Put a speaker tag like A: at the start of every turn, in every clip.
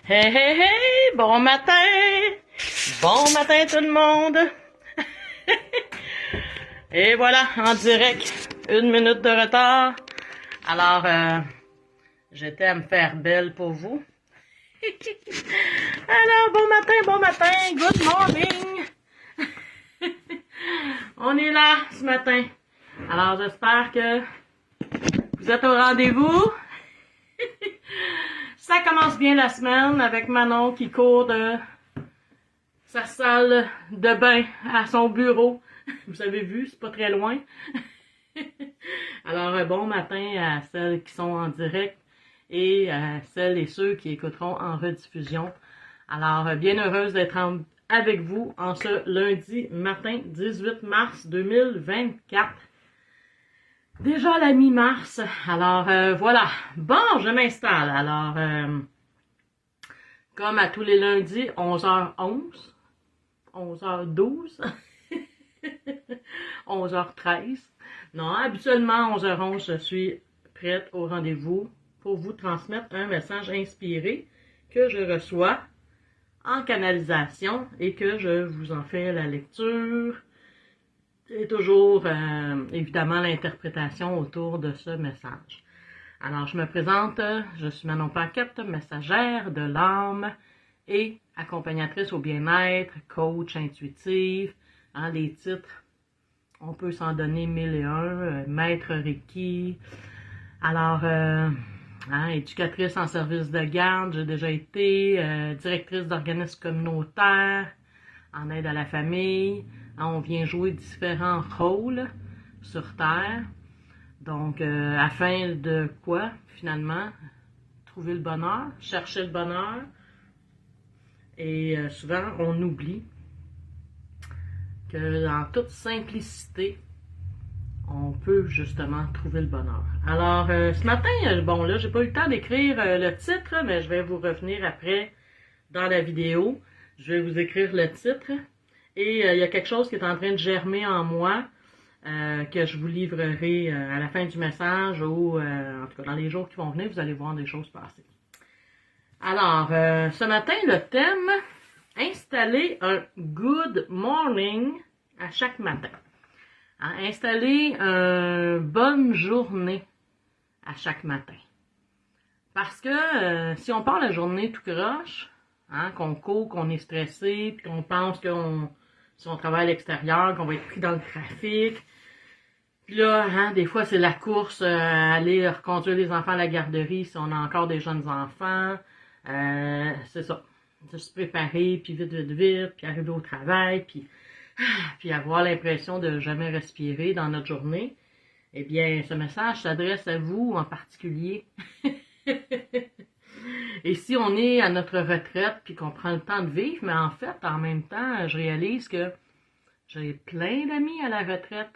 A: Hey, hey, hey, bon matin! Bon matin tout le monde! Et voilà, en direct, 1 minute de retard. Alors, j'étais à me faire belle pour vous. Alors, bon matin, good morning! On est là ce matin. Alors, j'espère que vous êtes au rendez-vous. Ça commence bien la semaine avec Manon qui court de sa salle de bain à son bureau. Vous avez vu, c'est pas très loin. Alors, bon matin à celles qui sont en direct et à celles et ceux qui écouteront en rediffusion. Alors, bien heureuse d'être avec vous en ce lundi matin 18 mars 2024. Déjà la mi-mars, alors voilà. Bon, je m'installe. Alors, comme à tous les lundis, 11h11, 11h12, 11h13. Non, habituellement, 11h11, je suis prête au rendez-vous pour vous transmettre un message inspiré que je reçois en canalisation et que je vous en fais la lecture. Et toujours, évidemment, l'interprétation autour de ce message. Alors, je me présente, je suis Manon Paquette, messagère de l'âme et accompagnatrice au bien-être, coach intuitive. Hein, les titres, on peut s'en donner 1001, maître Reiki. Alors, éducatrice en service de garde, j'ai déjà été, directrice d'organismes communautaires, en aide à la famille. On vient jouer différents rôles sur Terre. Donc, afin de quoi, finalement? Trouver le bonheur, chercher le bonheur. Et souvent, on oublie que dans toute simplicité, on peut justement trouver le bonheur. Alors, ce matin, bon là, j'ai pas eu le temps d'écrire le titre, mais je vais vous revenir après dans la vidéo. Je vais vous écrire le titre. Et il y a quelque chose qui est en train de germer en moi, que je vous livrerai à la fin du message ou en tout cas dans les jours qui vont venir, vous allez voir des choses passer. Alors, ce matin, le thème, installer un good morning à chaque matin. Hein, installer une bonne journée à chaque matin. Parce que si on part la journée tout croche, hein, qu'on court, qu'on est stressé, puis qu'on pense si on travaille à l'extérieur, qu'on va être pris dans le trafic. Puis là, hein, des fois, c'est la course, aller reconduire les enfants à la garderie si on a encore des jeunes enfants. C'est ça. De se préparer, puis vite, puis arriver au travail, puis avoir l'impression de jamais respirer dans notre journée. Eh bien, ce message s'adresse à vous en particulier. Et si on est à notre retraite puis qu'on prend le temps de vivre, mais en fait, en même temps, je réalise que j'ai plein d'amis à la retraite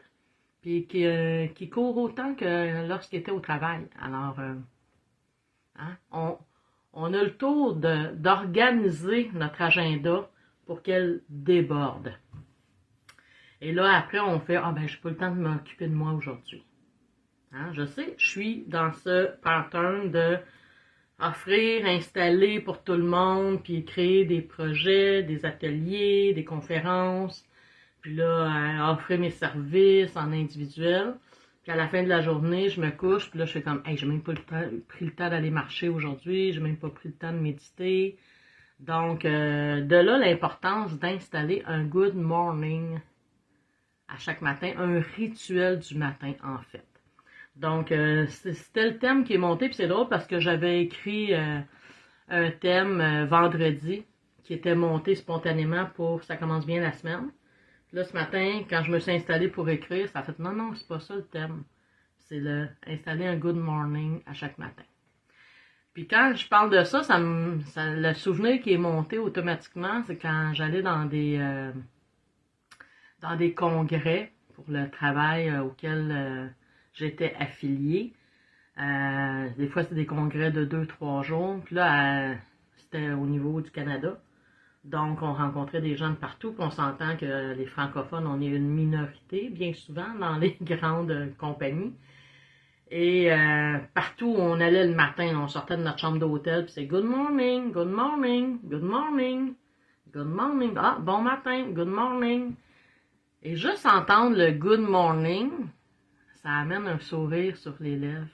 A: puis qui courent autant que lorsqu'ils étaient au travail. Alors, on a le tour d'organiser notre agenda pour qu'elle déborde. Et là, après, on fait « Ah ben, j'ai pas le temps de m'occuper de moi aujourd'hui. » Hein, je sais, je suis dans ce pattern de offrir, installer pour tout le monde, puis créer des projets, des ateliers, des conférences, puis là, offrir mes services en individuel. Puis à la fin de la journée, je me couche, puis là, je fais comme, hey, j'ai même pas pris le temps d'aller marcher aujourd'hui, j'ai même pas pris le temps de méditer. Donc, de là, l'importance d'installer un good morning à chaque matin, un rituel du matin, en fait. Donc, c'était le thème qui est monté, puis c'est drôle parce que j'avais écrit un thème vendredi qui était monté spontanément pour « Ça commence bien la semaine ». Là, ce matin, quand je me suis installée pour écrire, ça a fait « Non, c'est pas ça le thème. C'est installer un good morning à chaque matin ». Puis quand je parle de ça, le souvenir qui est monté automatiquement, c'est quand j'allais dans des congrès pour le travail auquel j'étais affiliée. Des fois, c'était des congrès de 2-3 jours. Puis là, c'était au niveau du Canada. Donc, on rencontrait des gens de partout. Puis on s'entend que les francophones, on est une minorité, bien souvent, dans les grandes compagnies. Et partout où on allait le matin, on sortait de notre chambre d'hôtel, puis c'est good morning, good morning, good morning, good morning. Ah, bon matin, good morning. Et juste entendre le good morning, ça amène un sourire sur les lèvres.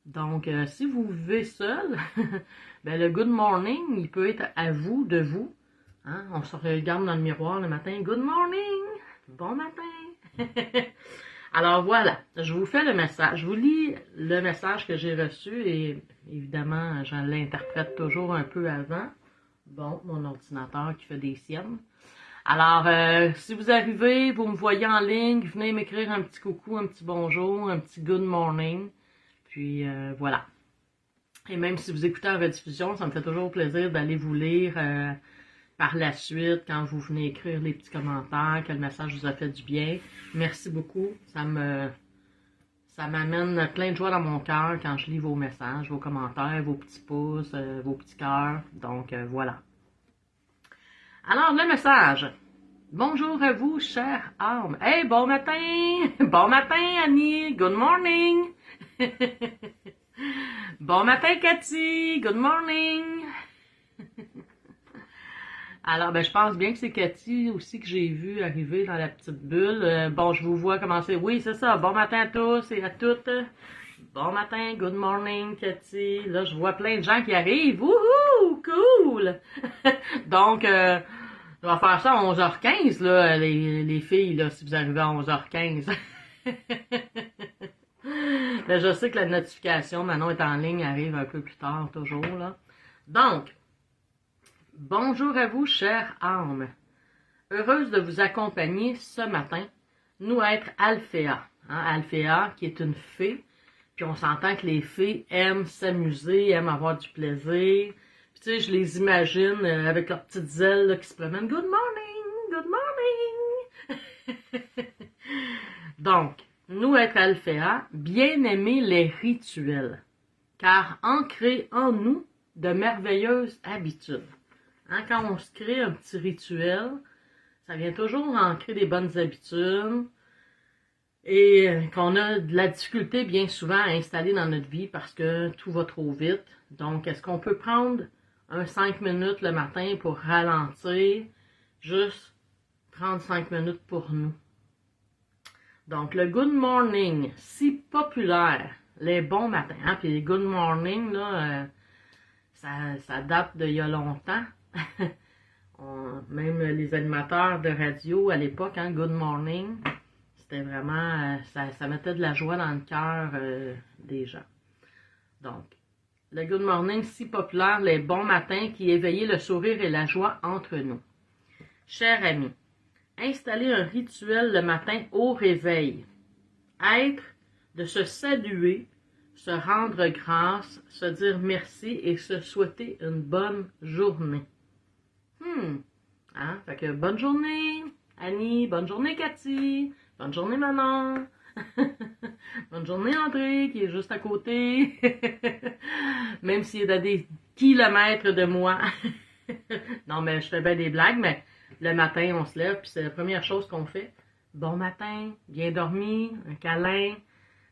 A: Donc, si vous vivez seul, ben le good morning, il peut être à vous, de vous. Hein? On se regarde dans le miroir le matin, good morning, bon matin. Alors voilà, je vous fais le message. Je vous lis le message que j'ai reçu et évidemment, je l'interprète toujours un peu avant. Bon, mon ordinateur qui fait des siennes. Alors, si vous arrivez, vous me voyez en ligne, venez m'écrire un petit coucou, un petit bonjour, un petit good morning. Puis voilà. Et même si vous écoutez en rediffusion, ça me fait toujours plaisir d'aller vous lire par la suite quand vous venez écrire les petits commentaires, que le message vous a fait du bien. Merci beaucoup. Ça m'amène plein de joie dans mon cœur quand je lis vos messages, vos commentaires, vos petits pouces, vos petits cœurs. Donc voilà. Alors, le message. Bonjour à vous, chère âme. Hey, bon matin! Bon matin, Annie! Good morning! Bon matin, Cathy! Good morning! Alors, ben, je pense bien que c'est Cathy aussi que j'ai vu arriver dans la petite bulle. Bon, je vous vois commencer. Oui, c'est ça. Bon matin à tous et à toutes. Bon matin, good morning, Cathy. Là, je vois plein de gens qui arrivent. Wouhou! Cool! Donc, on va faire ça à 11h15, là, les filles, là, si vous arrivez à 11h15. Ben, je sais que la notification, Manon est en ligne, arrive un peu plus tard, toujours, là. Donc, bonjour à vous, chère âme. Heureuse de vous accompagner ce matin, nous être Alphéa. Hein, Alphéa, qui est une fée. Puis on s'entend que les fées aiment s'amuser, aiment avoir du plaisir. Puis tu sais, je les imagine avec leurs petites ailes là, qui se promènent. Good morning, good morning. Donc, nous être Alphéa, bien aimer les rituels, car ancrer en nous de merveilleuses habitudes. Hein, quand on se crée un petit rituel, ça vient toujours ancrer des bonnes habitudes et qu'on a de la difficulté bien souvent à installer dans notre vie parce que tout va trop vite. Donc, est-ce qu'on peut prendre un 5 minutes le matin pour ralentir, juste prendre 5 minutes pour nous? Donc, le good morning, si populaire, les bons matins, hein, puis les good morning, là, ça date d'il y a longtemps. Même les animateurs de radio à l'époque, hein, good morning, c'était vraiment, ça mettait de la joie dans le cœur des gens. Donc, le good morning, si populaire, les bons matins qui éveillaient le sourire et la joie entre nous. Chers amis, installer un rituel le matin au réveil. Être de se saluer, se rendre grâce, se dire merci et se souhaiter une bonne journée. Hein? Fait que bonne journée, Annie, bonne journée, Cathy, bonne journée, Manon, bonne journée, André, qui est juste à côté, même s'il est à des kilomètres de moi. Non, mais je fais bien des blagues, mais le matin, on se lève, puis c'est la première chose qu'on fait. Bon matin, bien dormi, un câlin.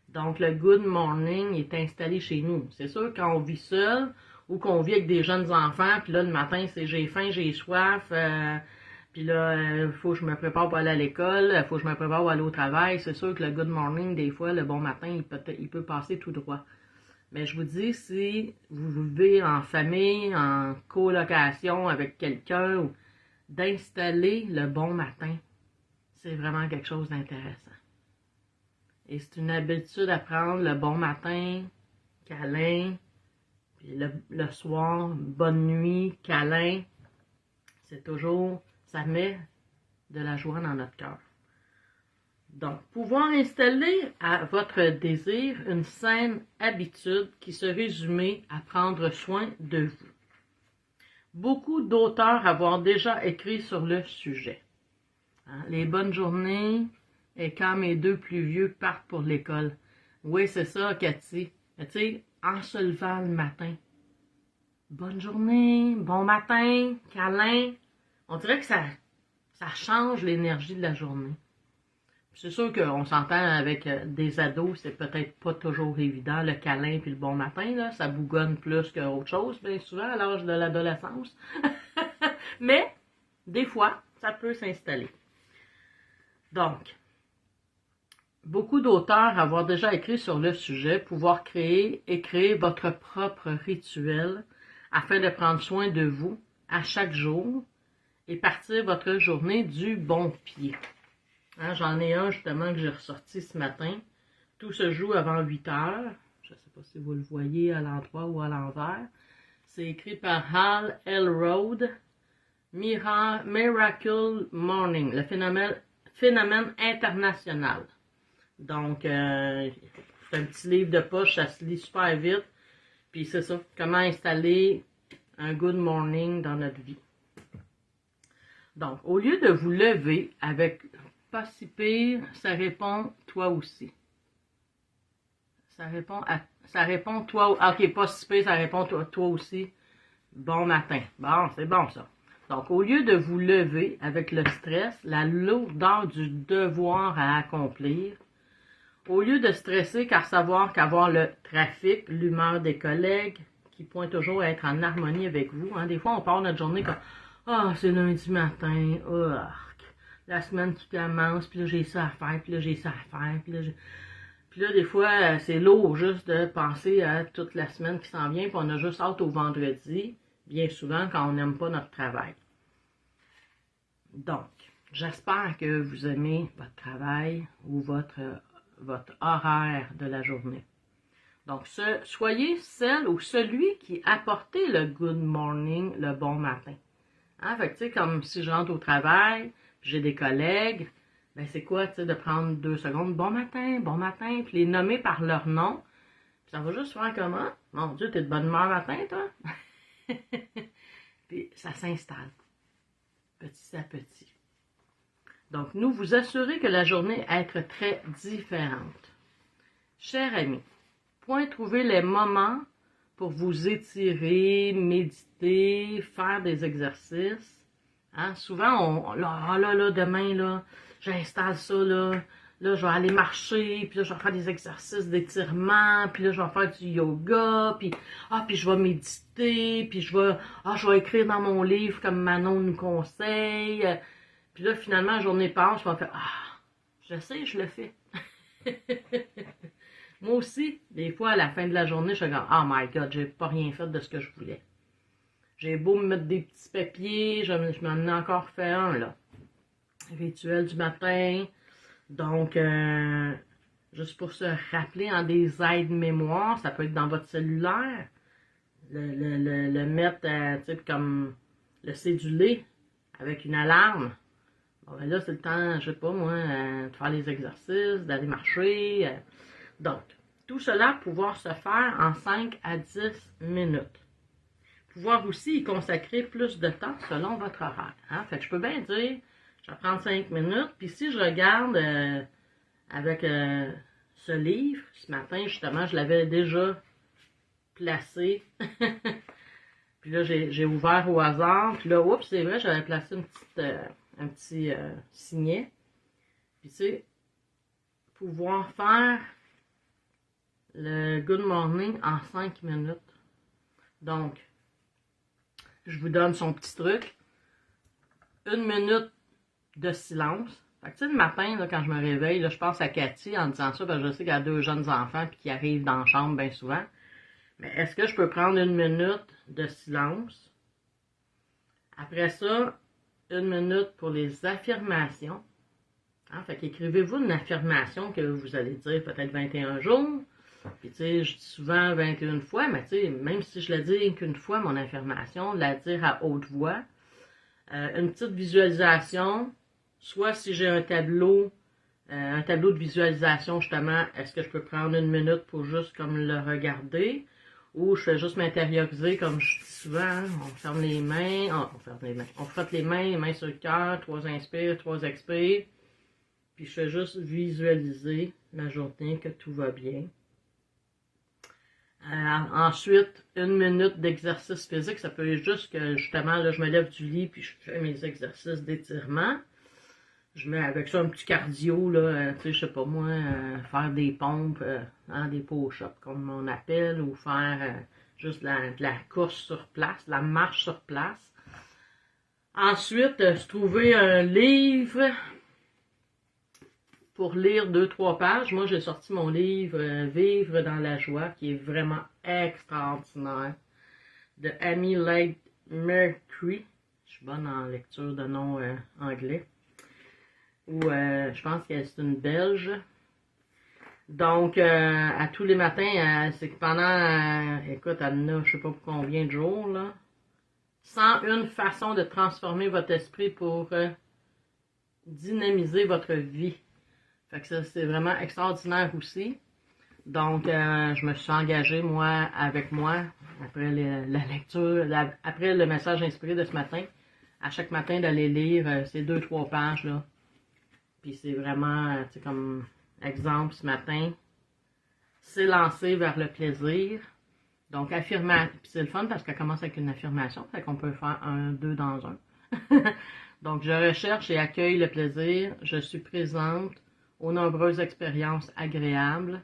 A: Donc, le good morning est installé chez nous. C'est sûr, quand on vit seul ou qu'on vit avec des jeunes enfants, puis là, le matin, c'est j'ai faim, j'ai soif, puis là, faut que je me prépare pour aller à l'école, faut que je me prépare pour aller au travail. C'est sûr que le good morning, des fois, le bon matin, il peut passer tout droit. Mais je vous dis, si vous vivez en famille, en colocation avec quelqu'un, ou d'installer le bon matin, c'est vraiment quelque chose d'intéressant. Et c'est une habitude à prendre le bon matin, câlin, puis le soir, bonne nuit, câlin. C'est toujours, ça met de la joie dans notre cœur. Donc, pouvoir installer à votre désir une saine habitude qui se résumait à prendre soin de vous. Beaucoup d'auteurs avoir déjà écrit sur le sujet. Hein, les bonnes journées et quand mes deux plus vieux partent pour l'école. Oui, c'est ça, Cathy. Tu sais, en se levant le matin. Bonne journée, bon matin, câlin. On dirait que ça change l'énergie de la journée. C'est sûr qu'on s'entend avec des ados, c'est peut-être pas toujours évident, le câlin puis le bon matin, là, ça bougonne plus qu'autre chose, bien souvent, à l'âge de l'adolescence. Mais, des fois, ça peut s'installer. Donc, beaucoup d'auteurs avoir déjà écrit sur le sujet, pouvoir écrire votre propre rituel afin de prendre soin de vous à chaque jour et partir votre journée du bon pied. Hein, j'en ai un justement que j'ai ressorti ce matin. Tout se joue avant 8 heures. Je ne sais pas si vous le voyez à l'endroit ou à l'envers. C'est écrit par Hal Elrod. Miracle Morning, le phénomène international. Donc, c'est un petit livre de poche, ça se lit super vite. Puis c'est ça, comment installer un good morning dans notre vie. Donc, au lieu de vous lever avec pas si pire, ça répond toi aussi. Ça répond toi. Ok, pas si pire, ça répond toi aussi. Bon matin. Bon, c'est bon ça. Donc, au lieu de vous lever avec le stress, la lourdeur du devoir à accomplir, au lieu de stresser car savoir qu'avoir le trafic, l'humeur des collègues, qui pointent toujours à être en harmonie avec vous, hein, des fois on part notre journée comme « Ah, c'est lundi matin, oh, la semaine qui commence, puis là j'ai ça à faire, puis là j'ai ça à faire, puis là, des fois, c'est lourd juste de penser à toute la semaine qui s'en vient, puis on a juste hâte au vendredi, bien souvent quand on n'aime pas notre travail. Donc, j'espère que vous aimez votre travail ou votre horaire de la journée. Donc, soyez celle ou celui qui apportez le good morning le bon matin. Hein? Fait que, tu sais, comme si je rentre au travail, j'ai des collègues, ben c'est quoi, tu sais, de prendre 2 secondes, bon matin, puis les nommer par leur nom. Puis ça va juste faire comment? Mon Dieu, t'es de bonne humeur matin, toi? Puis ça s'installe, petit à petit. Donc, nous vous assurez que la journée va être très différente. Chers amis, point trouver les moments pour vous étirer, méditer, faire des exercices. Hein? Souvent, là, demain, là, j'installe ça, là, je vais aller marcher, puis là, je vais faire des exercices d'étirement, puis là, je vais faire du yoga, puis je vais méditer, puis je vais écrire dans mon livre comme Manon nous conseille. Puis là, finalement, la journée passe, je vais faire je sais, je le fais. Moi aussi, des fois, à la fin de la journée, je suis comme, oh my God, j'ai pas rien fait de ce que je voulais. J'ai beau me mettre des petits papiers, je m'en ai encore fait un, là. Rituel du matin. Donc, juste pour se rappeler en des aides-mémoire, ça peut être dans votre cellulaire. Le mettre, tu sais, comme le céduler avec une alarme. Bon, ben là, c'est le temps, je sais pas moi, de faire les exercices, d'aller marcher. Donc, tout cela pouvoir se faire en 5 à 10 minutes. Pouvoir aussi y consacrer plus de temps selon votre horaire. Hein? Fait que je peux bien dire, je vais prendre 5 minutes, puis si je regarde avec ce livre, ce matin, justement, je l'avais déjà placé. Puis là, j'ai ouvert au hasard. Puis là, oups, c'est vrai, j'avais placé un petit signet. Puis tu sais, pouvoir faire le good morning en 5 minutes. Donc, je vous donne son petit truc. 1 minute de silence. Fait que tu sais, le matin, là, quand je me réveille, là, je pense à Cathy en disant ça, parce que je sais qu'elle a 2 jeunes enfants puis qui arrivent dans la chambre bien souvent. Mais est-ce que je peux prendre 1 minute de silence? Après ça, 1 minute pour les affirmations. Hein? Fait qu'écrivez-vous une affirmation que vous allez dire peut-être 21 jours. Puis tu sais, je dis souvent 21 fois, mais tu sais, même si je la dis qu'une fois, mon affirmation, la dire à haute voix. Une petite visualisation, soit si j'ai un tableau de visualisation justement, est-ce que je peux prendre 1 minute pour juste comme le regarder? Ou je fais juste m'intérioriser, comme je dis souvent, hein, on ferme les mains, on frotte les mains sur le cœur, 3 inspires, 3 expires, puis je fais juste visualiser ma journée, que tout va bien. Ensuite, 1 minute d'exercice physique, ça peut être juste que justement, là, je me lève du lit, puis je fais mes exercices d'étirement. Je mets avec ça un petit cardio, là, tu sais, je sais pas moi, faire des pompes, des push-ups, comme on appelle, ou faire juste de la course sur place, de la marche sur place. Ensuite, se trouver un livre pour lire 2-3 pages. Moi, j'ai sorti mon livre Vivre dans la joie, qui est vraiment extraordinaire, de Amy Lake Mercury. Je suis bonne en lecture de noms anglais. Ou je pense que c'est une Belge. Donc, à tous les matins, c'est que pendant, écoute, elle en a, je sais pas pour combien de jours, là. 101 façons de transformer votre esprit pour dynamiser votre vie. Fait que ça, c'est vraiment extraordinaire aussi. Donc, je me suis engagée, moi, avec moi, après la lecture, après le message inspiré de ce matin, à chaque matin d'aller lire ces 2-3 pages, là. Puis c'est vraiment, tu sais, comme exemple ce matin, s'élancer vers le plaisir. Donc, affirmation. Puis c'est le fun parce qu'elle commence avec une affirmation, fait qu'on peut faire un, deux dans un. Donc, je recherche et accueille le plaisir. Je suis présente aux nombreuses expériences agréables.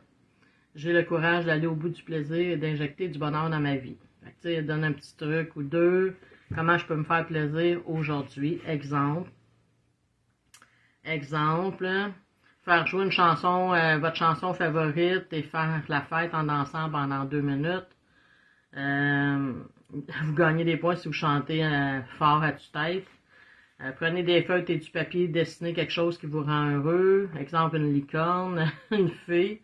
A: J'ai le courage d'aller au bout du plaisir et d'injecter du bonheur dans ma vie. Fait que, tu sais, elle donne un petit truc ou deux. Comment je peux me faire plaisir aujourd'hui? Exemple, faire jouer une chanson, votre chanson favorite et faire la fête en dansant pendant 2 minutes. Vous gagnez des points si vous chantez fort à tue-tête. Prenez des feuilles et du papier, dessinez quelque chose qui vous rend heureux. Exemple, une licorne, une fée.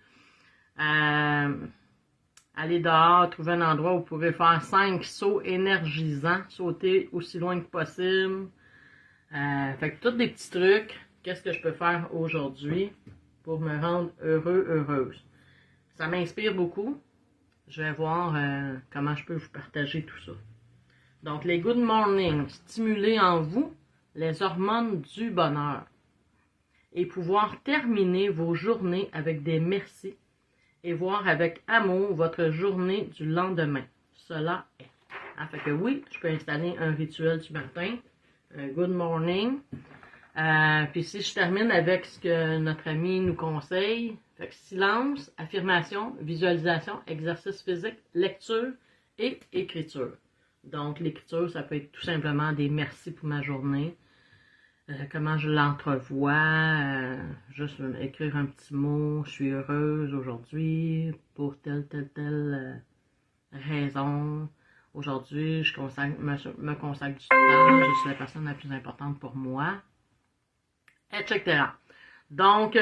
A: Allez dehors, trouvez un endroit où vous pourrez faire 5 sauts énergisants, sauter aussi loin que possible. Fait que tous des petits trucs. Qu'est-ce que je peux faire aujourd'hui pour me rendre heureux, heureuse? Ça m'inspire beaucoup. Je vais voir comment je peux vous partager tout ça. Donc, les good morning, stimuler en vous les hormones du bonheur et pouvoir terminer vos journées avec des merci et voir avec amour votre journée du lendemain. Cela est. Fait que oui, je peux installer un rituel du matin, un good morning. Puis si je termine avec ce que notre ami nous conseille, fait que silence, affirmation, visualisation, exercice physique, lecture et écriture. Donc l'écriture, ça peut être tout simplement des merci pour ma journée, comment je l'entrevois, juste écrire un petit mot, je suis heureuse aujourd'hui pour telle raison. Aujourd'hui, je me consacre du temps, je suis la personne la plus importante pour moi, etc. Donc,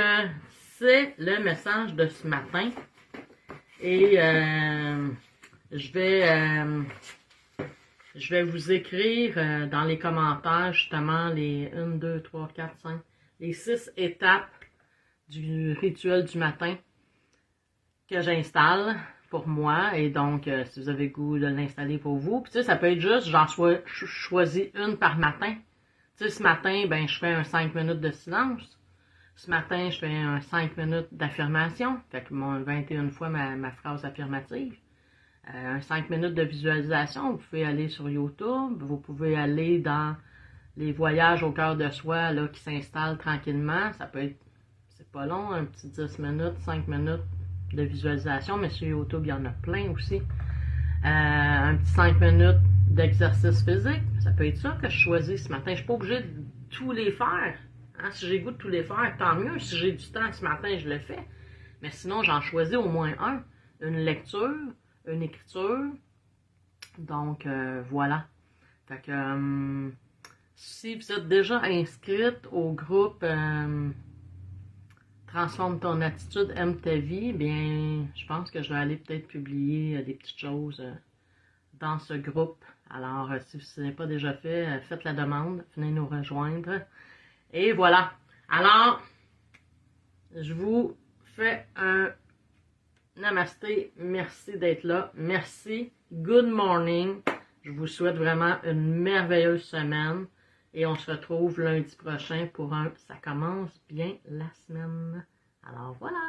A: c'est le message de ce matin. Et je vais vous écrire dans les commentaires justement les 1, 2, 3, 4, 5, les 6 étapes du rituel du matin que j'installe pour moi. Et donc, si vous avez le goût de l'installer pour vous, puis tu sais, ça peut être juste, j'en choisis une par matin. Tu sais, ce matin, ben, je fais un 5 minutes de silence. Ce matin, je fais un 5 minutes d'affirmation. Fait que mon 21 fois ma phrase affirmative. Un 5 minutes de visualisation. Vous pouvez aller sur YouTube. Vous pouvez aller dans les voyages au cœur de soi là, qui s'installent tranquillement. Ça peut être, c'est pas long, un petit 10 minutes, 5 minutes de visualisation. Mais sur YouTube, il y en a plein aussi. Un petit 5 minutes d'exercice physique. Ça peut être ça que je choisis ce matin. Je ne suis pas obligée de tous les faire. Hein? Si j'ai le goût de tous les faire, tant mieux. Si j'ai du temps ce matin, je le fais. Mais sinon, j'en choisis au moins un. Une lecture, une écriture. Donc, voilà. Fait que, si vous êtes déjà inscrite au groupe Transforme ton attitude, aime ta vie, bien, je pense que je vais aller peut-être publier des petites choses dans ce groupe. Alors, si ce n'est pas déjà fait, faites la demande, venez nous rejoindre. Et voilà. Alors, je vous fais un namasté. Merci d'être là. Merci. Good morning. Je vous souhaite vraiment une merveilleuse semaine. Et on se retrouve lundi prochain pour un « Ça commence bien la semaine ». Alors voilà.